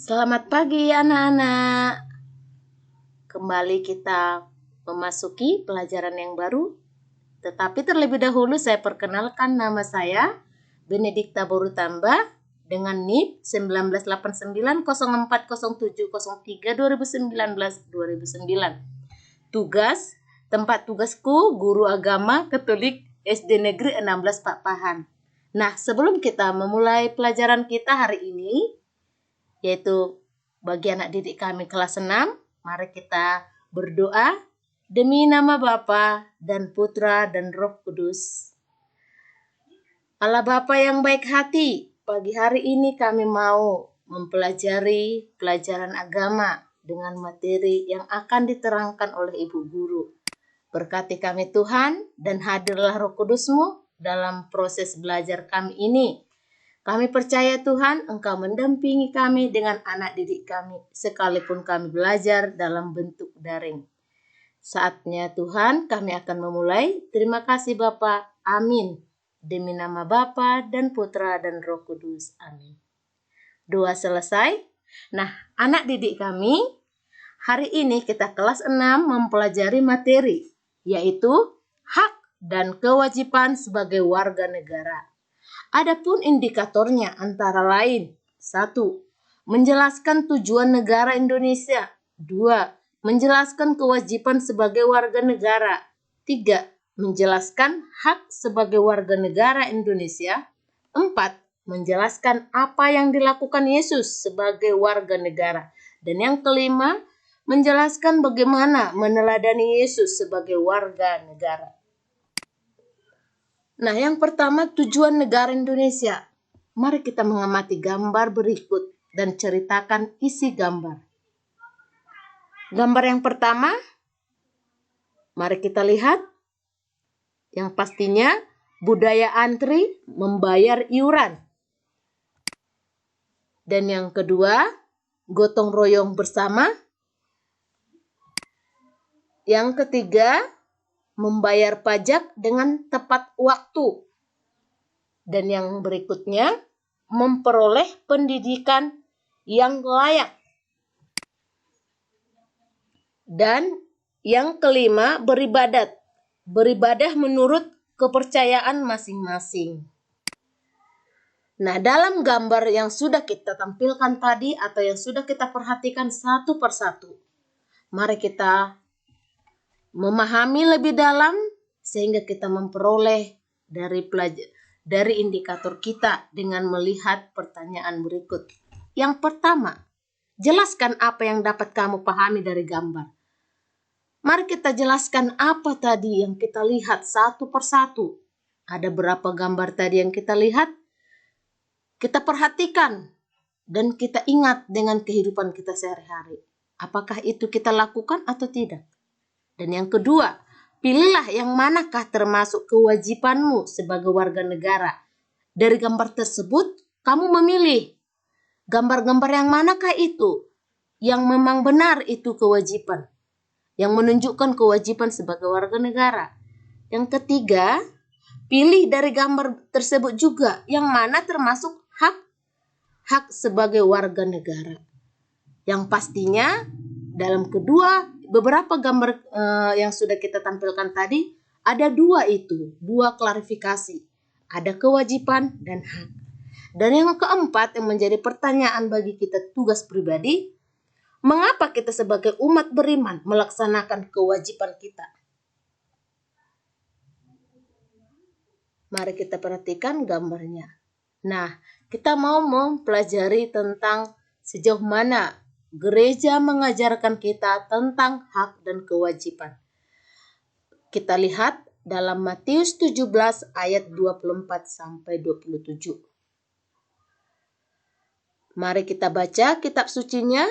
Selamat pagi anak-anak. Kembali kita memasuki pelajaran yang baru. Tetapi terlebih dahulu saya perkenalkan nama saya Benedikta Borutambah dengan NIP 198907032019-2009. Tempat tugasku guru agama Katolik SD Negeri 16 Pakpahan. Nah, sebelum kita memulai pelajaran kita hari ini, yaitu bagi anak didik kami kelas 6, mari kita berdoa demi nama Bapa dan Putra dan Roh Kudus. Allah Bapa yang baik hati, pagi hari ini kami mau mempelajari pelajaran agama dengan materi yang akan diterangkan oleh Ibu Guru. Berkati kami Tuhan dan hadirlah Roh Kudus-Mu dalam proses belajar kami ini. Kami percaya Tuhan Engkau mendampingi kami dengan anak didik kami sekalipun kami belajar dalam bentuk daring. Saatnya Tuhan kami akan memulai. Terima kasih Bapa. Amin. Demi nama Bapa dan Putra dan Roh Kudus. Amin. Doa selesai. Nah, anak didik kami, hari ini kita kelas 6 mempelajari materi, yaitu hak dan kewajiban sebagai warga negara. Adapun indikatornya antara lain: 1. Menjelaskan tujuan negara Indonesia. 2. Menjelaskan kewajiban sebagai warga negara. 3. Menjelaskan hak sebagai warga negara Indonesia. 4. Menjelaskan apa yang dilakukan Yesus sebagai warga negara. Dan yang kelima, menjelaskan bagaimana meneladani Yesus sebagai warga negara. Nah, yang pertama, tujuan negara Indonesia. Mari kita mengamati gambar berikut dan ceritakan isi gambar. Gambar yang pertama, mari kita lihat. Yang pastinya, budaya antri membayar iuran. Dan yang kedua, gotong royong bersama. Yang ketiga, membayar pajak dengan tepat waktu. Dan yang berikutnya, memperoleh pendidikan yang layak. Dan yang kelima, beribadat. Beribadah menurut kepercayaan masing-masing. Nah, dalam gambar yang sudah kita tampilkan tadi atau yang sudah kita perhatikan satu persatu, mari kita memahami lebih dalam sehingga kita memperoleh dari indikator kita dengan melihat pertanyaan berikut. Yang pertama, jelaskan apa yang dapat kamu pahami dari gambar. Mari kita jelaskan apa tadi yang kita lihat satu persatu. Ada berapa gambar tadi yang kita lihat? Kita perhatikan dan kita ingat dengan kehidupan kita sehari-hari. Apakah itu kita lakukan atau tidak? Dan yang kedua, pilihlah yang manakah termasuk kewajibanmu sebagai warga negara. Dari gambar tersebut, kamu memilih gambar-gambar yang manakah itu yang memang benar itu kewajiban, yang menunjukkan kewajiban sebagai warga negara. Yang ketiga, pilih dari gambar tersebut juga yang mana termasuk hak sebagai warga negara. Yang pastinya dalam beberapa gambar yang sudah kita tampilkan tadi, ada dua klarifikasi. Ada kewajiban dan hak. Dan yang keempat yang menjadi pertanyaan bagi kita tugas pribadi, mengapa kita sebagai umat beriman melaksanakan kewajiban kita? Mari kita perhatikan gambarnya. Nah, kita mau mempelajari tentang sejauh mana gereja mengajarkan kita tentang hak dan kewajiban. Kita lihat dalam Matius 17 ayat 24 sampai 27. Mari kita baca kitab sucinya.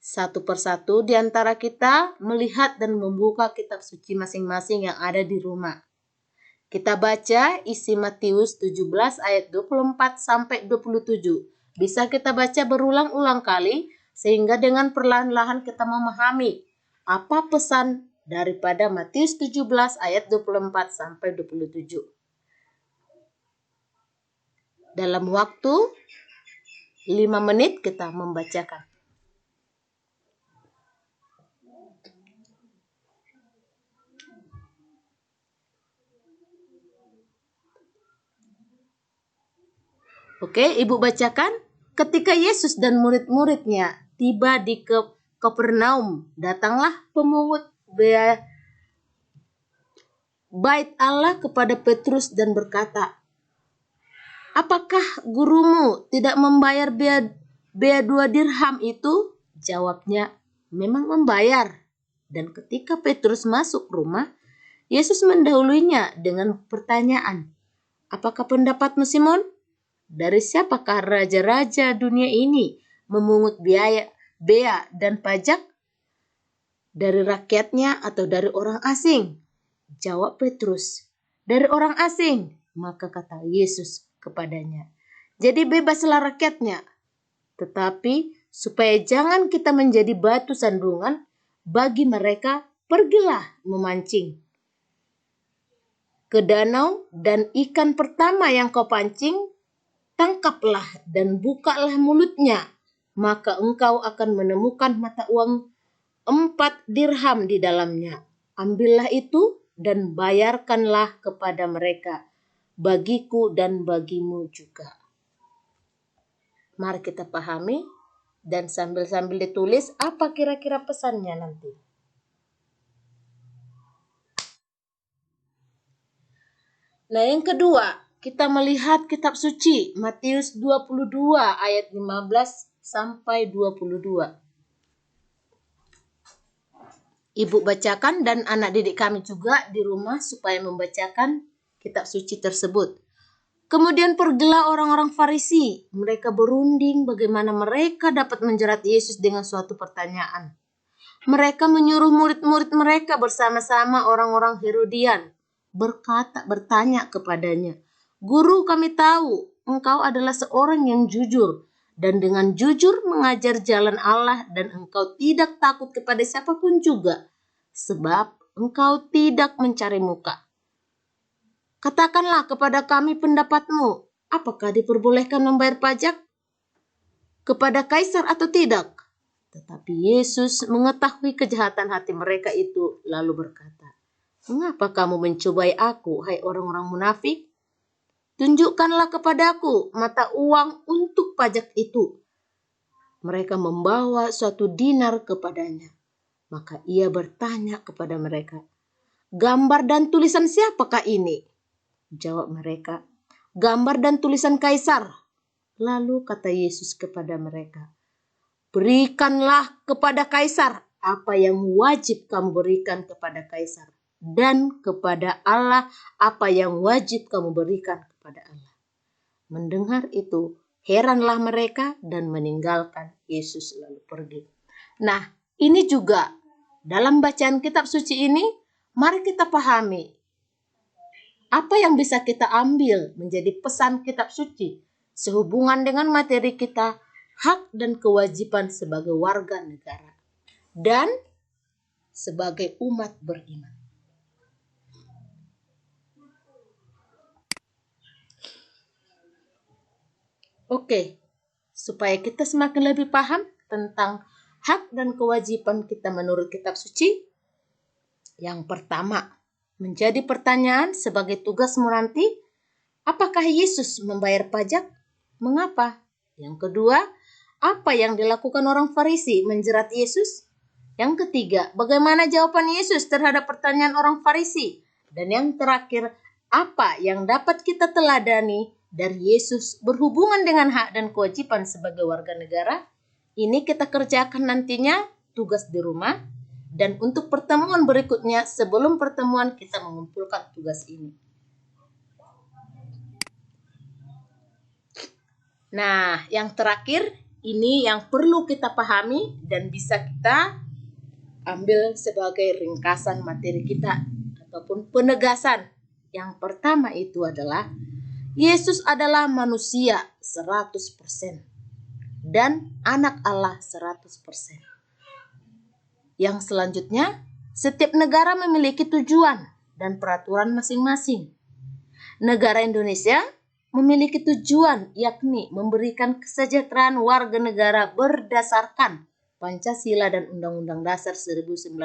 Satu persatu di antara kita melihat dan membuka kitab suci masing-masing yang ada di rumah. Kita baca isi Matius 17 ayat 24 sampai 27. Bisa kita baca berulang-ulang kali sehingga dengan perlahan-lahan kita memahami apa pesan daripada Matius 17 ayat 24 sampai 27. Dalam waktu 5 menit kita membacakan. Oke, Ibu bacakan. Ketika Yesus dan murid-muridnya tiba di Kapernaum, datanglah pemungut bait Allah kepada Petrus dan berkata, "Apakah gurumu tidak membayar bea 2 dirham itu?" Jawabnya, "Memang membayar." Dan ketika Petrus masuk rumah, Yesus mendahuluinya dengan pertanyaan, "Apakah pendapatmu, Simon? Dari siapakah raja-raja dunia ini memungut bea dan pajak? Dari rakyatnya atau dari orang asing?" Jawab Petrus, "Dari orang asing." Maka kata Yesus kepadanya, "Jadi bebaslah rakyatnya. Tetapi supaya jangan kita menjadi batu sandungan bagi mereka, pergilah memancing ke danau, dan ikan pertama yang kau pancing, tangkaplah dan bukalah mulutnya, maka engkau akan menemukan mata uang 4 dirham di dalamnya. Ambillah itu dan bayarkanlah kepada mereka, bagiku dan bagimu juga." Mari kita pahami dan sambil ditulis apa kira-kira pesannya nanti. Nah, yang kedua, kita melihat kitab suci Matius 22 ayat 15 sampai 22. Ibu bacakan dan anak didik kami juga di rumah supaya membacakan kitab suci tersebut. Kemudian pergilah orang-orang Farisi. Mereka berunding bagaimana mereka dapat menjerat Yesus dengan suatu pertanyaan. Mereka menyuruh murid-murid mereka bersama-sama orang-orang Herodian bertanya kepadanya, "Guru, kami tahu engkau adalah seorang yang jujur dan dengan jujur mengajar jalan Allah, dan engkau tidak takut kepada siapapun juga, sebab engkau tidak mencari muka. Katakanlah kepada kami pendapatmu, apakah diperbolehkan membayar pajak kepada kaisar atau tidak?" Tetapi Yesus mengetahui kejahatan hati mereka itu, lalu berkata, "Mengapa kamu mencobai aku, hai orang-orang munafik? Tunjukkanlah kepadaku mata uang untuk pajak itu." Mereka membawa suatu dinar kepadanya. Maka ia bertanya kepada mereka, "Gambar dan tulisan siapakah ini?" Jawab mereka, "Gambar dan tulisan kaisar." Lalu kata Yesus kepada mereka, "Berikanlah kepada kaisar apa yang wajib kamu berikan kepada kaisar, dan kepada Allah apa yang wajib kamu berikan kepada Allah." Mendengar itu, heranlah mereka dan meninggalkan Yesus lalu pergi. Nah, ini juga dalam bacaan kitab suci ini, mari kita pahami apa yang bisa kita ambil menjadi pesan kitab suci sehubungan dengan materi kita, hak dan kewajiban sebagai warga negara dan sebagai umat beriman. Oke, supaya kita semakin lebih paham tentang hak dan kewajiban kita menurut kitab suci, yang pertama, menjadi pertanyaan sebagai tugasmu nanti, apakah Yesus membayar pajak? Mengapa? Yang kedua, apa yang dilakukan orang Farisi menjerat Yesus? Yang ketiga, bagaimana jawaban Yesus terhadap pertanyaan orang Farisi? Dan yang terakhir, apa yang dapat kita teladani dari Yesus berhubungan dengan hak dan kewajiban sebagai warga negara? Ini kita kerjakan nantinya tugas di rumah, dan untuk pertemuan berikutnya sebelum pertemuan kita mengumpulkan tugas ini. Nah, yang terakhir ini yang perlu kita pahami dan bisa kita ambil sebagai ringkasan materi kita ataupun penegasan. Yang pertama itu adalah Yesus adalah manusia 100% dan anak Allah 100%. Yang selanjutnya, setiap negara memiliki tujuan dan peraturan masing-masing. Negara Indonesia memiliki tujuan, yakni memberikan kesejahteraan warga negara berdasarkan Pancasila dan Undang-Undang Dasar 1945.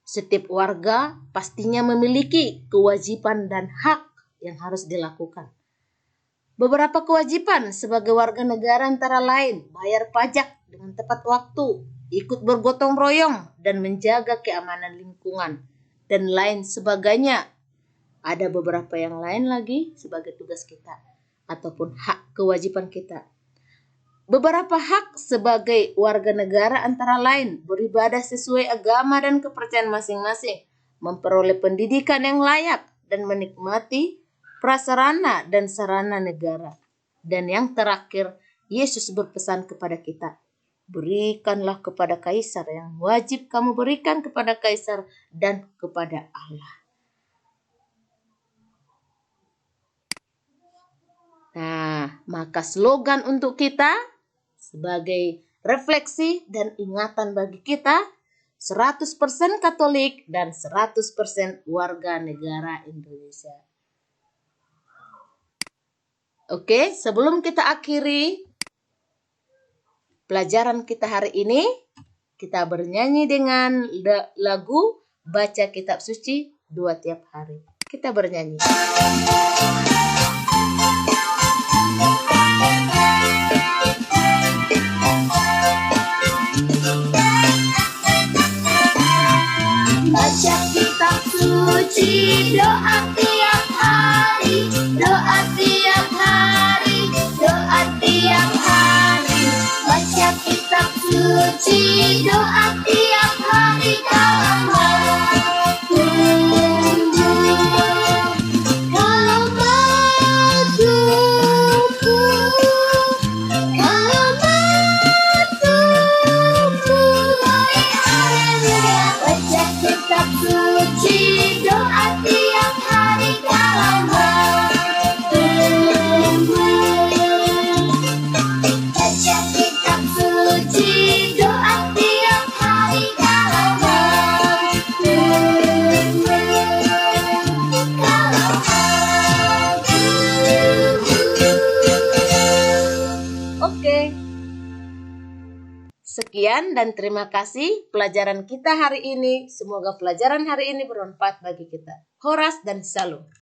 Setiap warga pastinya memiliki kewajiban dan hak yang harus dilakukan. Beberapa kewajiban sebagai warga negara antara lain bayar pajak dengan tepat waktu, ikut bergotong royong, dan menjaga keamanan lingkungan, dan lain sebagainya. Ada beberapa yang lain lagi sebagai tugas kita ataupun hak kewajiban kita. Beberapa hak sebagai warga negara antara lain beribadah sesuai agama dan kepercayaan masing-masing, memperoleh pendidikan yang layak, dan menikmati prasarana dan sarana negara. Dan yang terakhir, Yesus berpesan kepada kita, berikanlah kepada kaisar yang wajib kamu berikan kepada kaisar dan kepada Allah. Nah, maka slogan untuk kita sebagai refleksi dan ingatan bagi kita, 100% Katolik dan 100% warga negara Indonesia. Oke, sebelum kita akhiri pelajaran kita hari ini, kita bernyanyi dengan lagu Baca Kitab Suci 2 tiap hari. Kita bernyanyi. Baca kitab suci, doa tiap hari, doa tiap hari, doa tiap hari. Baca kitab suci, doa tiap hari, kalau mau tumbuh, kalau mau tumbuh, kalau mau tumbuh, haleluya. Baca kitab suci, doa tiap hari, kalau mau tumbuh. Baca kitab suci, doa tiap hari, kalau mau tumbuh, kalau mau tumbuh. Oke. Sekian dan terima kasih pelajaran kita hari ini. Semoga pelajaran hari ini bermanfaat bagi kita. Horas dan Shalom.